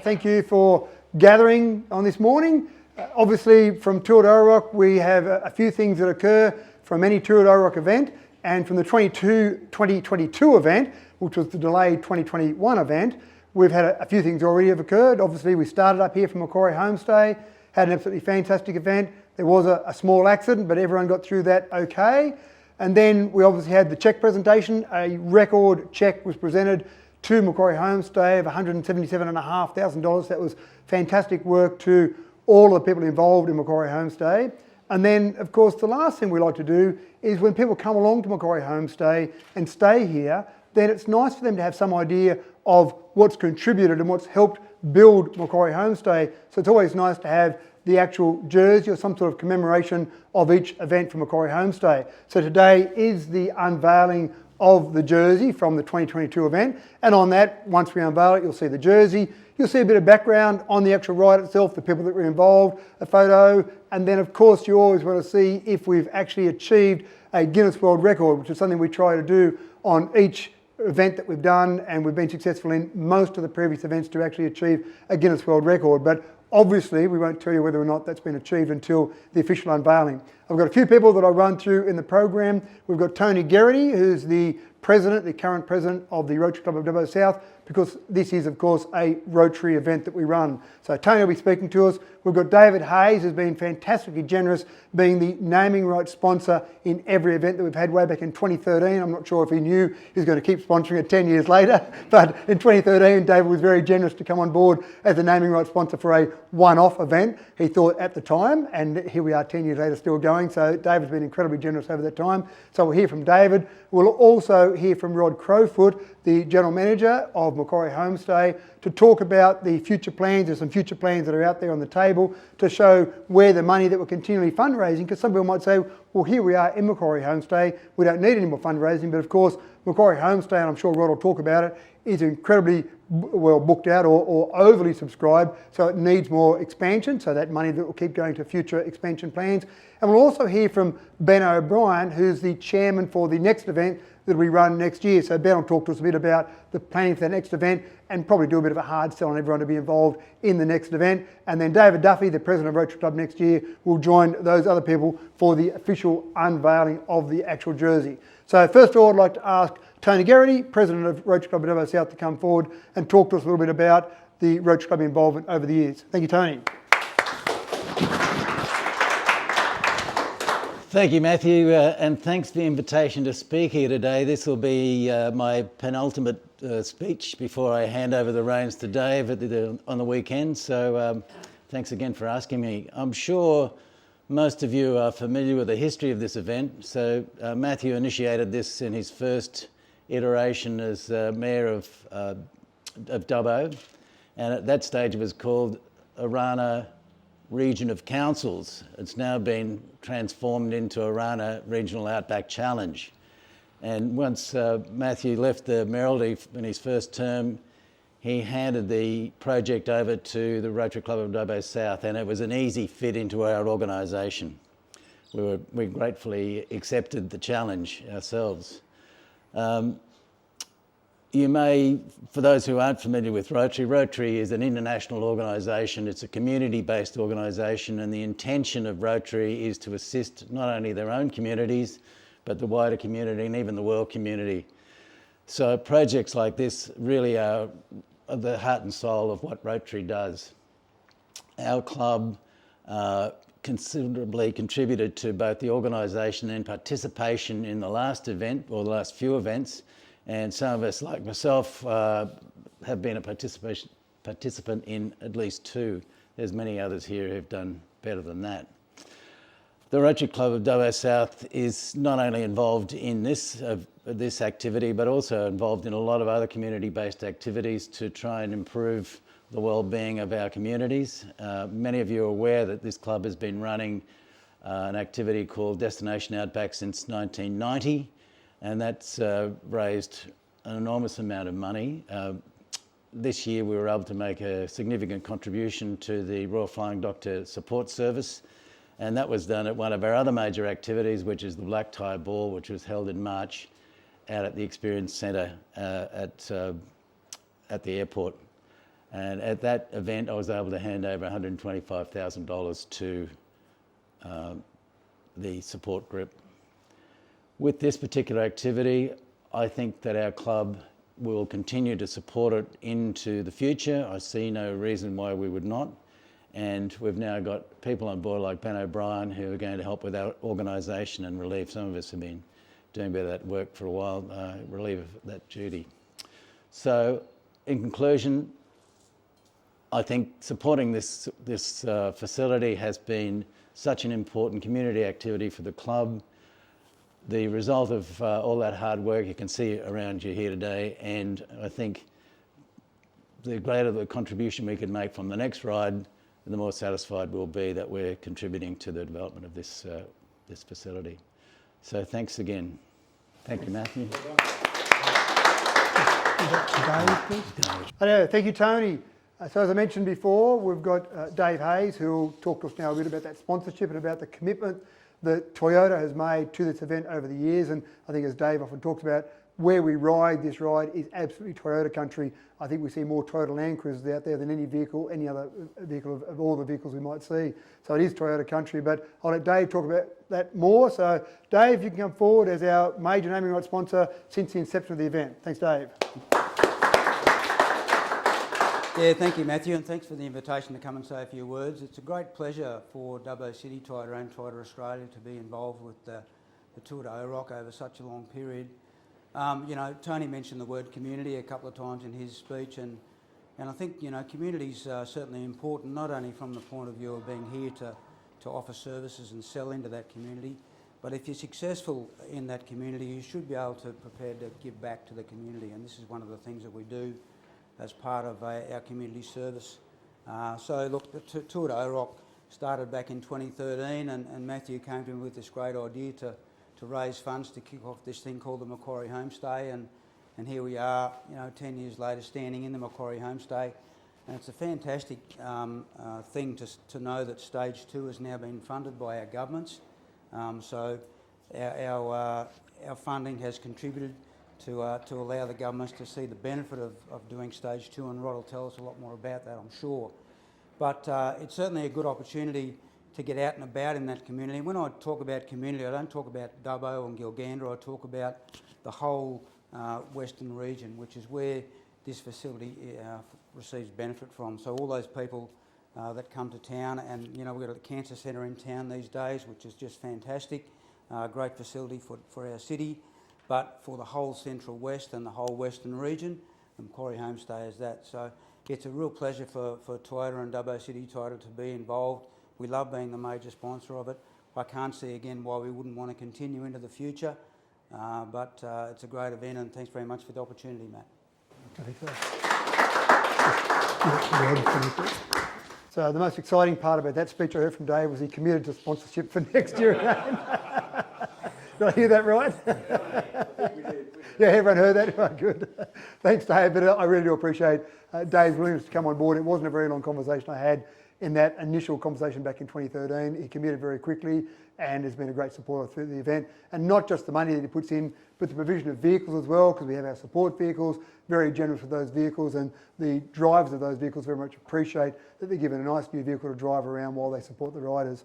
Thank you for gathering on this morning. Obviously from Tour de OROC we have a few things that occur from any Tour de OROC event, and from the 2022 event, which was the delayed 2021 event, we've had a few things already have occurred. Obviously we started up here from Macquarie Homestay, had an absolutely fantastic event. There was a small accident, but everyone got through that okay. And then we obviously had the cheque presentation. A record cheque was presented to Macquarie Homestay of $177,500. That was fantastic work to all of the people involved in Macquarie Homestay. And then, of course, the last thing we like to do is when people come along to Macquarie Homestay and stay here, then it's nice for them to have some idea of what's contributed and what's helped build Macquarie Homestay. So it's always nice to have the actual jersey or some sort of commemoration of each event from Macquarie Homestay. So today is the unveiling of the jersey from the 2022 event, and on that, once we unveil it, you'll see the jersey, you'll see a bit of background on the actual ride itself, the people that were involved, a photo, and then of course you always want to see if we've actually achieved a Guinness World Record, which is something we try to do on each event that we've done, and we've been successful in most of the previous events to actually achieve a Guinness World Record. But obviously, we won't tell you whether or not that's been achieved until the official unveiling. I've got a few people that I'll run through in the program. We've got Tony Geraghty, who's the current president of the Rotary Club of Dubbo South, because this is, of course, a Rotary event that we run. So Tony will be speaking to us. We've got David Hayes, who's been fantastically generous, being the naming rights sponsor in every event that we've had way back in 2013. I'm not sure if he knew he was going to keep sponsoring it 10 years later, but in 2013, David was very generous to come on board as a naming rights sponsor for a one-off event, he thought at the time, and here we are 10 years later still going. So David's been incredibly generous over that time. So we'll hear from David. We'll also hear from Rod Crowfoot, the General Manager of Macquarie Homestay, to talk about the future plans. There's some future plans that are out there on the table to show where the money that we're continually fundraising, because some people might say, well, here we are in Macquarie Homestay, we don't need any more fundraising, but of course Macquarie Homestay, and I'm sure Rod will talk about it, is incredibly well booked out or overly subscribed, so it needs more expansion, so that money that will keep going to future expansion plans. And we'll also hear from Ben O'Brien, who's the chairman for the next event that we run next year. So Ben will talk to us a bit about the planning for the next event and probably do a bit of a hard sell on everyone to be involved in the next event. And then David Duffy, the president of Rotary Club next year, will join those other people for the official unveiling of the actual jersey. So first of all, I'd like to ask Tony Geraghty, president of Rotary Club of Dubbo South, to come forward and talk to us a little bit about the Rotary Club involvement over the years. Thank you, Tony. Thank you, Matthew, and thanks for the invitation to speak here today. This will be my penultimate speech before I hand over the reins to Dave on the weekend, so thanks again for asking me. I'm sure most of you are familiar with the history of this event. So Matthew initiated this in his first iteration as Mayor of Dubbo, and at that stage it was called Orana Region of Councils. It's now been transformed into Orana Regional Outback Challenge. And once Matthew left the Mayoralty in his first term, he handed the project over to the Rotary Club of Dubbo South, and it was an easy fit into our organisation. We gratefully accepted the challenge ourselves. You may, for those who aren't familiar with Rotary, Rotary is an international organisation. It's a community-based organisation, and the intention of Rotary is to assist not only their own communities, but the wider community and even the world community. So projects like this really are the heart and soul of what Rotary does. Our club considerably contributed to both the organisation and participation in the last event, or the last few events, and some of us, like myself, have been a participant in at least two. There's many others here who've done better than that. The Rotary Club of Dubbo South is not only involved in this activity, but also involved in a lot of other community-based activities to try and improve the well-being of our communities. Many of you are aware that this club has been running an activity called Destination Outback since 1990. And that's raised an enormous amount of money. This year we were able to make a significant contribution to the Royal Flying Doctor Support Service, and that was done at one of our other major activities, which is the Black Tie Ball, which was held in March out at the Experience Centre at the airport. And at that event, I was able to hand over $125,000 to the support group. With this particular activity, I think that our club will continue to support it into the future. I see no reason why we would not. And we've now got people on board like Ben O'Brien who are going to help with our organisation and relieve. Some of us have been doing a bit of that work for a while, relieve that duty. So in conclusion, I think supporting this facility has been such an important community activity for the club. The result of all that hard work you can see around you here today, and I think the greater the contribution we can make from the next ride, the more satisfied we'll be that we're contributing to the development of this facility. So thanks again. Thank you, Matthew. Thank you, Tony. So as I mentioned before, we've got Dave Hayes, who will talk to us now a bit about that sponsorship and about the commitment that Toyota has made to this event over the years. And I think, as Dave often talks about, where we ride this ride is absolutely Toyota country. I think we see more Toyota Land Cruisers out there than any vehicle, any other vehicle of all the vehicles we might see. So it is Toyota country, but I'll let Dave talk about that more. So Dave, you can come forward as our major naming rights sponsor since the inception of the event. Thanks, Dave. Yeah, thank you, Matthew, and thanks for the invitation to come and say a few words. It's a great pleasure for Dubbo City Toyota and Toyota Australia to be involved with the Tour de OROC over such a long period. You know, Tony mentioned the word community a couple of times in his speech, and I think, you know, community's certainly important, not only from the point of view of being here to offer services and sell into that community, but if you're successful in that community, you should be able to prepare to give back to the community, and this is one of the things that we do as part of our community service. So look, the Tour de OROC started back in 2013, and Matthew came to me with this great idea to raise funds to kick off this thing called the Macquarie Homestay, and here we are, you know, 10 years later, standing in the Macquarie Homestay, and it's a fantastic thing to know that Stage 2 has now been funded by our governments. So our funding has contributed to allow the governments to see the benefit of doing Stage 2, and Rod will tell us a lot more about that, I'm sure. But it's certainly a good opportunity to get out and about in that community. When I talk about community, I don't talk about Dubbo and Gilgandra, I talk about the whole Western region, which is where this facility receives benefit from. So all those people that come to town, and you know, we've got a cancer centre in town these days, which is just fantastic, great facility for our city. But for the whole Central West and the whole Western region, the Macquarie Homestay is that. So it's a real pleasure for Toyota and Dubbo City Toyota to be involved. We love being the major sponsor of it. I can't see again why we wouldn't want to continue into the future, but it's a great event, and thanks very much for the opportunity, Matt. So the most exciting part about that speech I heard from Dave was he committed to sponsorship for next year. Did I hear that right? Yeah, everyone heard that? Oh, good. Thanks, Dave. But I really do appreciate Dave's willingness to come on board. It wasn't a very long conversation I had in that initial conversation back in 2013. He committed very quickly and has been a great supporter through the event. And not just the money that he puts in, but the provision of vehicles as well, because we have our support vehicles, very generous with those vehicles, and the drivers of those vehicles very much appreciate that they're given a nice new vehicle to drive around while they support the riders.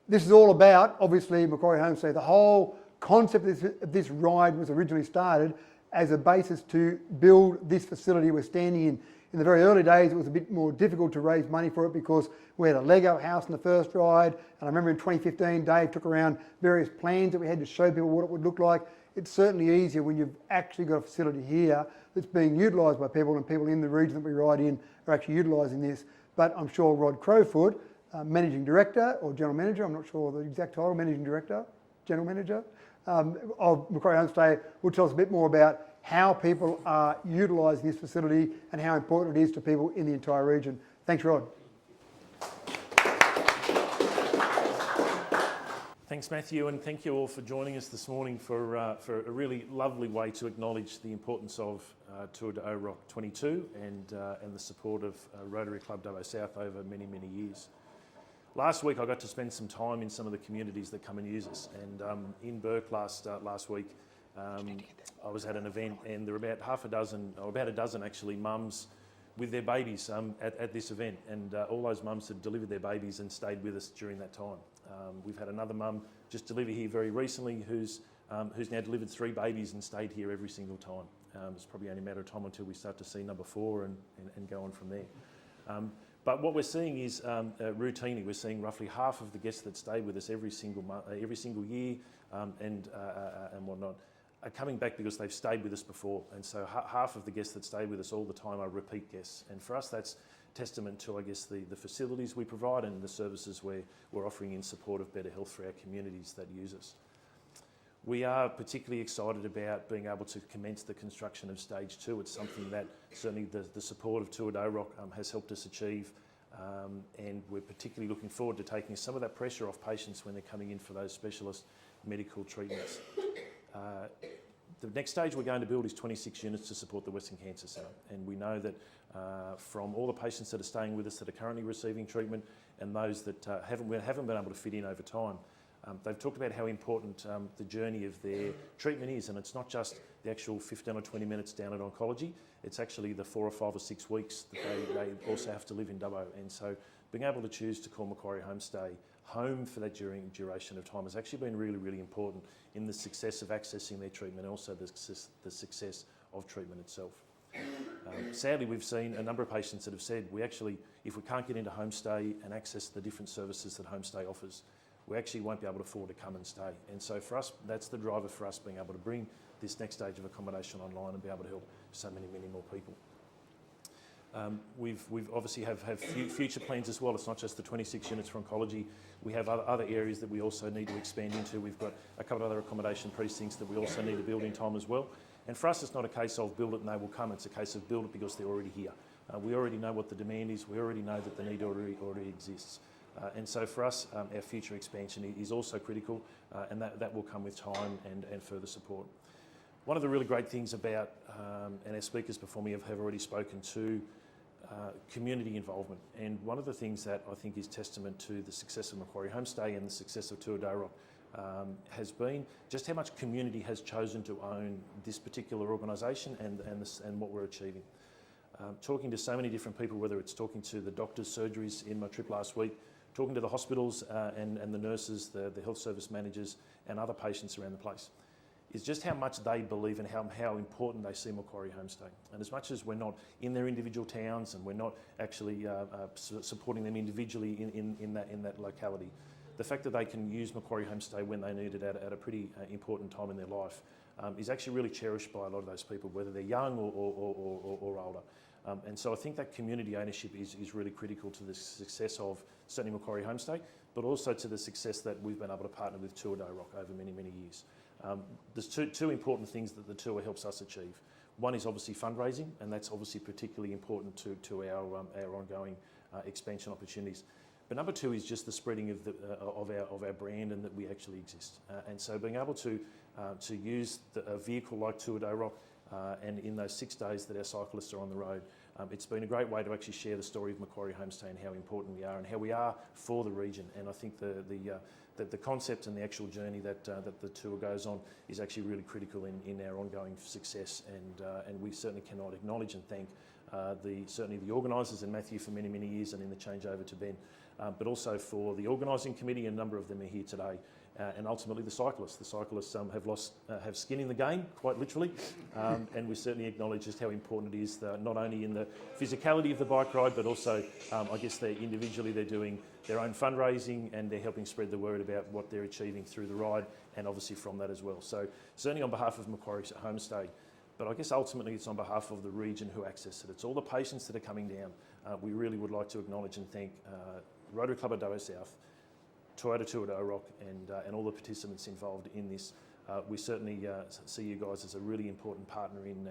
This is all about, obviously, Macquarie Homestay. The whole concept of this ride was originally started as a basis to build this facility we're standing in. In the very early days, it was a bit more difficult to raise money for it because we had a Lego house in the first ride. And I remember in 2015, Dave took around various plans that we had to show people what it would look like. It's certainly easier when you've actually got a facility here that's being utilised by people, and people in the region that we ride in are actually utilising this. But I'm sure Rod Crowfoot, Managing Director or General Manager, I'm not sure the exact title, Managing Director, General Manager of Macquarie Homestay, will tell us a bit more about how people are utilising this facility and how important it is to people in the entire region. Thanks, Rod. Thanks, Matthew, and thank you all for joining us this morning for a really lovely way to acknowledge the importance of Tour de OROC 22 and the support of Rotary Club Dubbo South over many, many years. Last week I got to spend some time in some of the communities that come and use us, and in Burke last week I was at an event, and there were about a dozen actually mums with their babies at this event, and all those mums had delivered their babies and stayed with us during that time. We've had another mum just deliver here very recently who's now delivered 3 babies and stayed here every single time. It's probably only a matter of time until we start to see number 4 and go on from there. But what we're seeing is routinely, we're seeing roughly half of the guests that stay with us every single year and whatnot are coming back because they've stayed with us before. And so half of the guests that stay with us all the time are repeat guests. And for us, that's testament to, I guess, the facilities we provide and the services we're offering in support of better health for our communities that use us. We are particularly excited about being able to commence the construction of Stage 2. It's something that certainly the support of Tour de OROC has helped us achieve, and we're particularly looking forward to taking some of that pressure off patients when they're coming in for those specialist medical treatments. The next stage we're going to build is 26 units to support the Western Cancer Centre, and we know that from all the patients that are staying with us that are currently receiving treatment and those that haven't been able to fit in over time, they've talked about how important the journey of their treatment is, and it's not just the actual 15 or 20 minutes down at oncology, it's actually the 4 or 5 or 6 weeks that they also have to live in Dubbo. And so being able to choose to call Macquarie Homestay home for that duration of time has actually been really, really important in the success of accessing their treatment and also the success of treatment itself. Sadly, we've seen a number of patients that have said, if we can't get into Homestay and access the different services that Homestay offers, we actually won't be able to afford to come and stay. And so for us, that's the driver for us being able to bring this next stage of accommodation online and be able to help so many, many more people. We've obviously have future plans as well. It's not just the 26 units for oncology. We have other areas that we also need to expand into. We've got a couple of other accommodation precincts that we also need to build in time as well. And for us, it's not a case of build it and they will come. It's a case of build it because they're already here. We already know what the demand is. We already know that the need already exists. And so for us, our future expansion is also critical, and that will come with time and further support. One of the really great things about, and our speakers before me have already spoken to, community involvement. And one of the things that I think is testament to the success of Macquarie Homestay and the success of Tour de OROC has been just how much community has chosen to own this particular organisation and what we're achieving. Talking to so many different people, whether it's talking to the doctors' surgeries in my trip last week, talking to the hospitals and the nurses, the health service managers and other patients around the place, is just how much they believe and how important they see Macquarie Homestay. And as much as we're not in their individual towns and we're not actually supporting them individually in that locality, the fact that they can use Macquarie Homestay when they need it at a pretty important time in their life is actually really cherished by a lot of those people, whether they're young or older. And so I think that community ownership is really critical to the success of certainly Macquarie Homestay, but also to the success that we've been able to partner with Tour de OROC over many, many years. There's two important things that the tour helps us achieve. One is obviously fundraising, and that's obviously particularly important to our ongoing expansion opportunities. But number 2 is just the spreading of our brand and that we actually exist. And so being able to use a vehicle like Tour de OROC and in those 6 days that our cyclists are on the road, it's been a great way to actually share the story of Macquarie Homestay and how important we are and how we are for the region. And I think the concept and the actual journey that the tour goes on is actually really critical in our ongoing success. And we certainly cannot acknowledge and thank certainly the organisers and Matthew for many, many years and in the changeover to Ben, but also for the organising committee, a number of them are here today. And ultimately the cyclists. The cyclists have skin in the game, quite literally, and we certainly acknowledge just how important it is, not only in the physicality of the bike ride, but also, I guess, individually they're doing their own fundraising and they're helping spread the word about what they're achieving through the ride, and obviously from that as well. So certainly on behalf of Macquarie Homestay, but I guess ultimately it's on behalf of the region who access it. It's all the patients that are coming down. We really would like to acknowledge and thank Rotary Club of Dubbo South, Tour de OROC and all the participants involved in this. We certainly see you guys as a really important partner in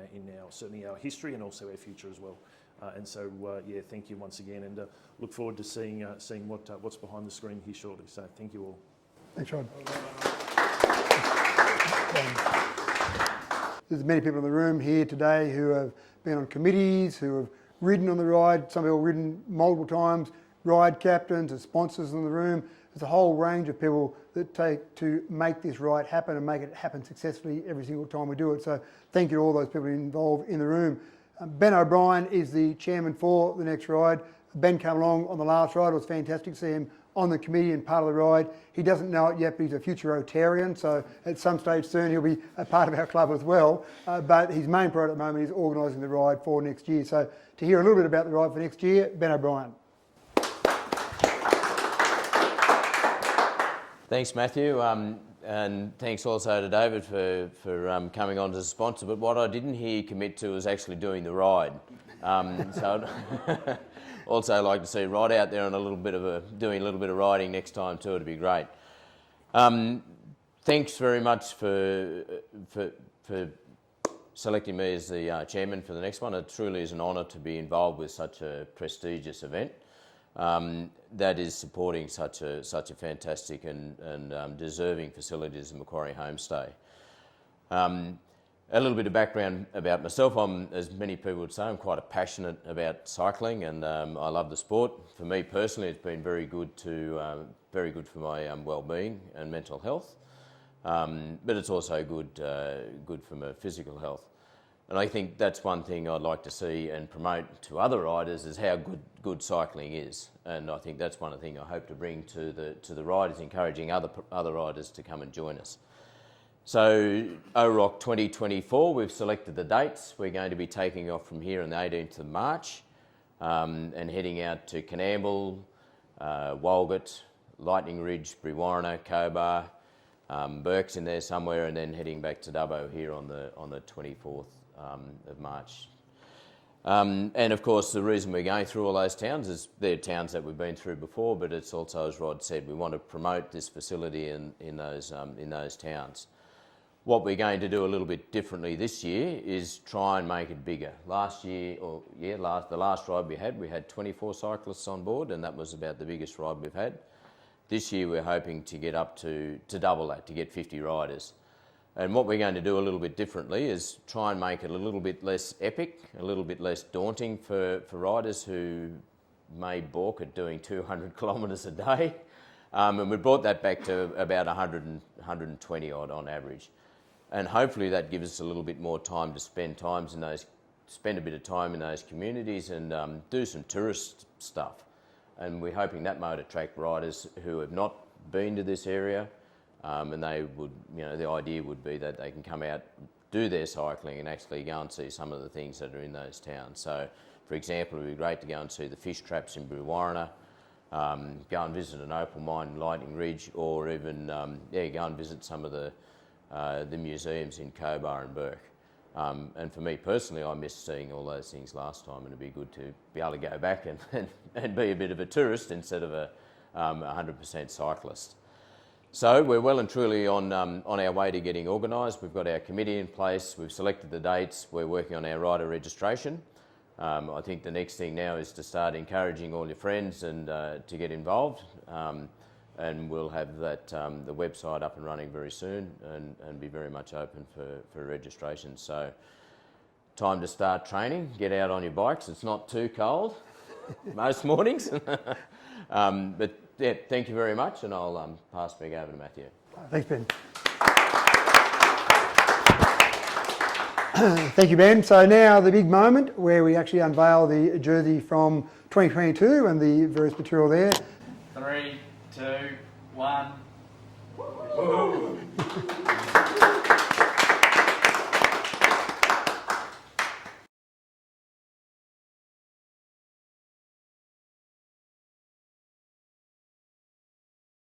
certainly our history and also our future as well. And so, yeah, thank you once again, and look forward to seeing what's behind the screen here shortly. So thank you all. Thanks, Rod. There's many people in the room here today who have been on committees, who have ridden on the ride, some people have ridden multiple times, ride captains and sponsors in the room. There's a whole range of people that take to make this ride happen and make it happen successfully every single time we do it. So thank you to all those people involved in the room. Ben O'Brien is the chairman for the next ride. Ben came along on the last ride. It was fantastic to see him on the committee and part of the ride. He doesn't know it yet, but he's a future Rotarian, so at some stage soon he'll be a part of our club as well. But his main priority at the moment is organising the ride for next year. So to hear a little bit about the ride for next year, Ben O'Brien. Thanks, Matthew, and thanks also to David for coming on as a sponsor. But what I didn't hear you commit to was actually doing the ride. So I'd also like to see you right out there on doing a little bit of riding next time too. It'd be great. Thanks very much for selecting me as the chairman for the next one. It truly is an honour to be involved with such a prestigious event. That is supporting such a fantastic and deserving facility as the Macquarie Homestay. A little bit of background about myself. As many people would say, I'm quite passionate about cycling, and I love the sport. For me personally, it's been very good for my well-being and mental health. But it's also good for my physical health. And I think that's one thing I'd like to see and promote to other riders is how good cycling is. And I think that's one of the things I hope to bring to the riders, encouraging other riders to come and join us. So OROC 2024, we've selected the dates. We're going to be taking off from here on the 18th of March and heading out to Canamble, Walgett, Lightning Ridge, Brewarrina, Cobar, Burke's in there somewhere, and then heading back to Dubbo here on the 24th of March. And of course, the reason we're going through all those towns is they're towns that we've been through before, but it's also, as Rod said, we want to promote this facility in those towns. What we're going to do a little bit differently this year is try and make it bigger. The last ride we had 24 cyclists on board, and that was about the biggest ride we've had. This year we're hoping to get up to double that, to get 50 riders. And what we're going to do a little bit differently is try and make it a little bit less epic, a little bit less daunting for riders who may balk at doing 200 kilometres a day. And we brought that back to about 120 odd on average. And hopefully that gives us a little bit more time to spend a bit of time in those communities and do some tourist stuff. And we're hoping that might attract riders who have not been to this area, and they would, the idea would be that they can come out, do their cycling, and actually go and see some of the things that are in those towns. So, for example, it would be great to go and see the fish traps in Brewarrina, go and visit an opal mine in Lightning Ridge, or even go and visit some of the museums in Cobar and Burke. And for me personally, I missed seeing all those things last time, and it'd be good to be able to go back and be a bit of a tourist instead of a 100% cyclist. So we're well and truly on our way to getting organised. We've got our committee in place, we've selected the dates, we're working on our rider registration. I think the next thing now is to start encouraging all your friends and to get involved. And we'll have that the website up and running very soon and be very much open for registration. So time to start training, get out on your bikes. It's not too cold most mornings. But yeah, thank you very much, and I'll pass back over to Matthew. Thanks, Ben. Thank you, Ben. So now the big moment where we actually unveil the jersey from 2022 and the various material there. 3, 2, 1.